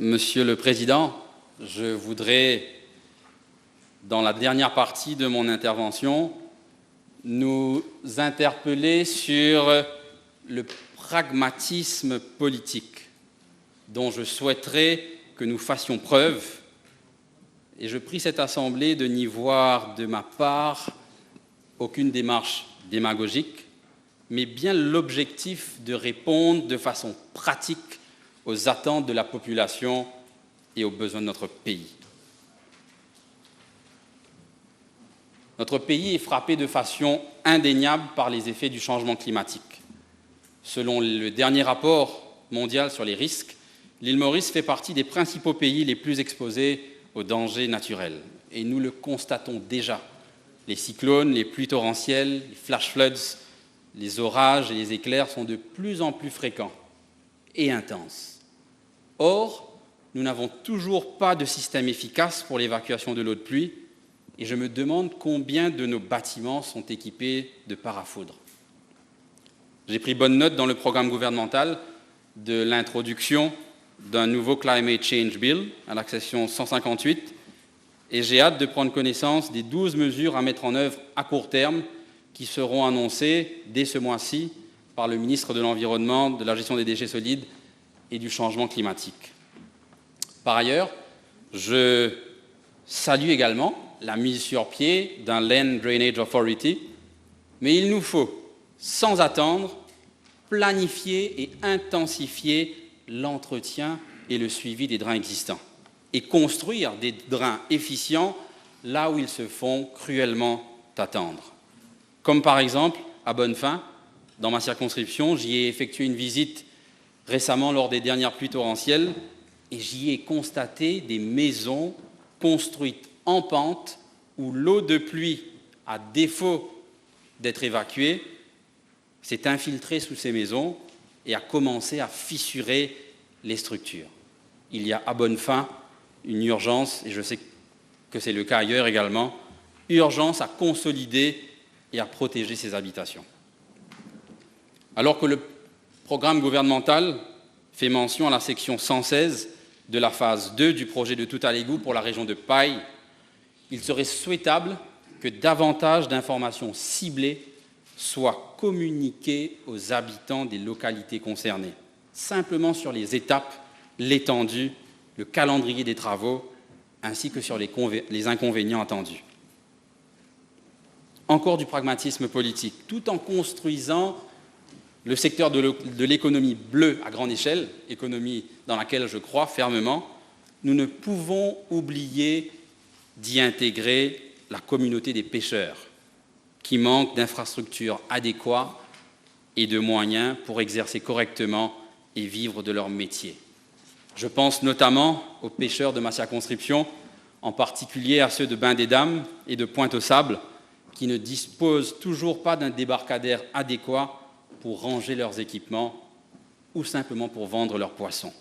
Monsieur le Président, je voudrais, dans la dernière partie de mon intervention, nous interpeller sur le pragmatisme politique dont je souhaiterais que nous fassions preuve. Et je prie cette Assemblée de n'y voir de ma part aucune démarche démagogique, mais bien l'objectif de répondre de façon pratique aux attentes de la population et aux besoins de notre pays. Notre pays est frappé de façon indéniable par les effets du changement climatique. Selon le dernier rapport mondial sur les risques, l'île Maurice fait partie des principaux pays les plus exposés aux dangers naturels. Et nous le constatons déjà. Les cyclones, les pluies torrentielles, les flash floods, les orages et les éclairs sont de plus en plus fréquents et intenses. Or, nous n'avons toujours pas de système efficace pour l'évacuation de l'eau de pluie et je me demande combien de nos bâtiments sont équipés de parafoudres. J'ai pris bonne note dans le programme gouvernemental de l'introduction d'un nouveau Climate Change Bill à la section 158 et j'ai hâte de prendre connaissance des 12 mesures à mettre en œuvre à court terme qui seront annoncées dès ce mois-ci par le ministre de l'Environnement, de la gestion des déchets solides et du changement climatique. Par ailleurs, je salue également la mise sur pied d'un Land Drainage Authority, mais il nous faut, sans attendre, planifier et intensifier l'entretien et le suivi des drains existants et construire des drains efficients là où ils se font cruellement attendre. Comme par exemple, à Bonnefin, dans ma circonscription, j'y ai effectué une visite récemment lors des dernières pluies torrentielles et j'y ai constaté des maisons construites en pente où l'eau de pluie, à défaut d'être évacuée, s'est infiltrée sous ces maisons et a commencé à fissurer les structures. Il y a à Bonnefin une urgence, et je sais que c'est le cas ailleurs également, urgence à consolider et à protéger ces habitations. Alors que le programme gouvernemental fait mention à la section 116 de la phase 2 du projet de tout à l'égout pour la région de Paille, il serait souhaitable que davantage d'informations ciblées soient communiquées aux habitants des localités concernées, simplement sur les étapes, l'étendue, le calendrier des travaux, ainsi que sur les inconvénients attendus. Encore du pragmatisme politique, tout en construisant le secteur de l'économie bleue à grande échelle, économie dans laquelle je crois fermement, nous ne pouvons oublier d'y intégrer la communauté des pêcheurs, qui manque d'infrastructures adéquates et de moyens pour exercer correctement et vivre de leur métier. Je pense notamment aux pêcheurs de ma circonscription, en particulier à ceux de Bain-des-Dames et de Pointe-aux-Sables, qui ne disposent toujours pas d'un débarcadère adéquat pour ranger leurs équipements ou simplement pour vendre leurs poissons.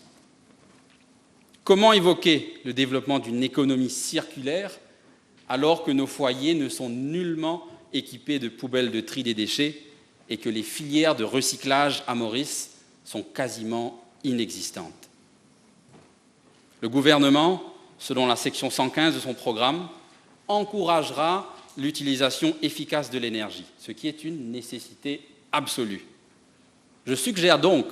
Comment évoquer le développement d'une économie circulaire alors que nos foyers ne sont nullement équipés de poubelles de tri des déchets et que les filières de recyclage à Maurice sont quasiment inexistantes? Le gouvernement, selon la section 115 de son programme, encouragera l'utilisation efficace de l'énergie, ce qui est une nécessité absolue. Je suggère donc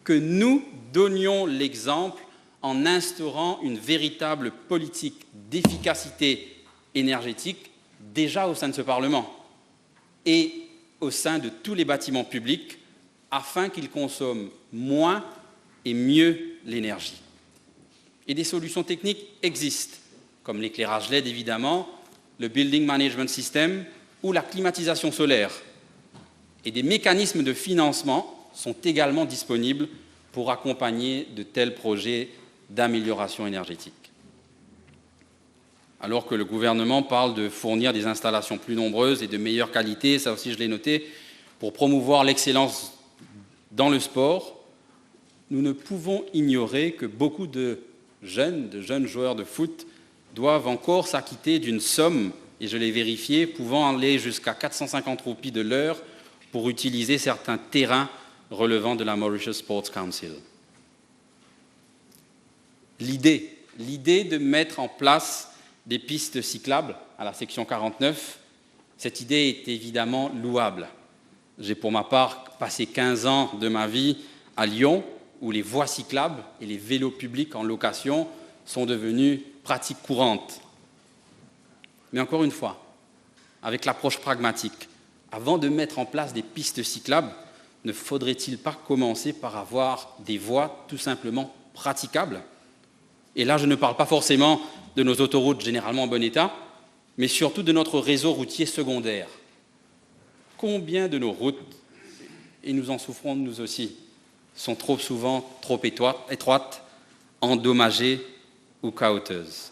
que nous donnions l'exemple en instaurant une véritable politique d'efficacité énergétique déjà au sein de ce Parlement et au sein de tous les bâtiments publics afin qu'ils consomment moins et mieux l'énergie. Et des solutions techniques existent, comme l'éclairage LED évidemment, le Building Management System ou la climatisation solaire. Et des mécanismes de financement sont également disponibles pour accompagner de tels projets d'amélioration énergétique. Alors que le gouvernement parle de fournir des installations plus nombreuses et de meilleure qualité, ça aussi je l'ai noté, pour promouvoir l'excellence dans le sport, nous ne pouvons ignorer que beaucoup de jeunes joueurs de foot doivent encore s'acquitter d'une somme, et je l'ai vérifié, pouvant aller jusqu'à 450 roupies de l'heure pour utiliser certains terrains relevant de la Mauritius Sports Council. l'idée de mettre en place des pistes cyclables à la section 49, cette idée est évidemment louable. J'ai pour ma part passé 15 ans de ma vie à Lyon, où les voies cyclables et les vélos publics en location sont devenus pratiques courantes. Mais encore une fois, avec l'approche pragmatique, avant de mettre en place des pistes cyclables, ne faudrait-il pas commencer par avoir des voies tout simplement praticables? Et là, je ne parle pas forcément de nos autoroutes généralement en bon état, mais surtout de notre réseau routier secondaire. Combien de nos routes, et nous en souffrons nous aussi, sont trop souvent trop étroites, endommagées ou caouteuses?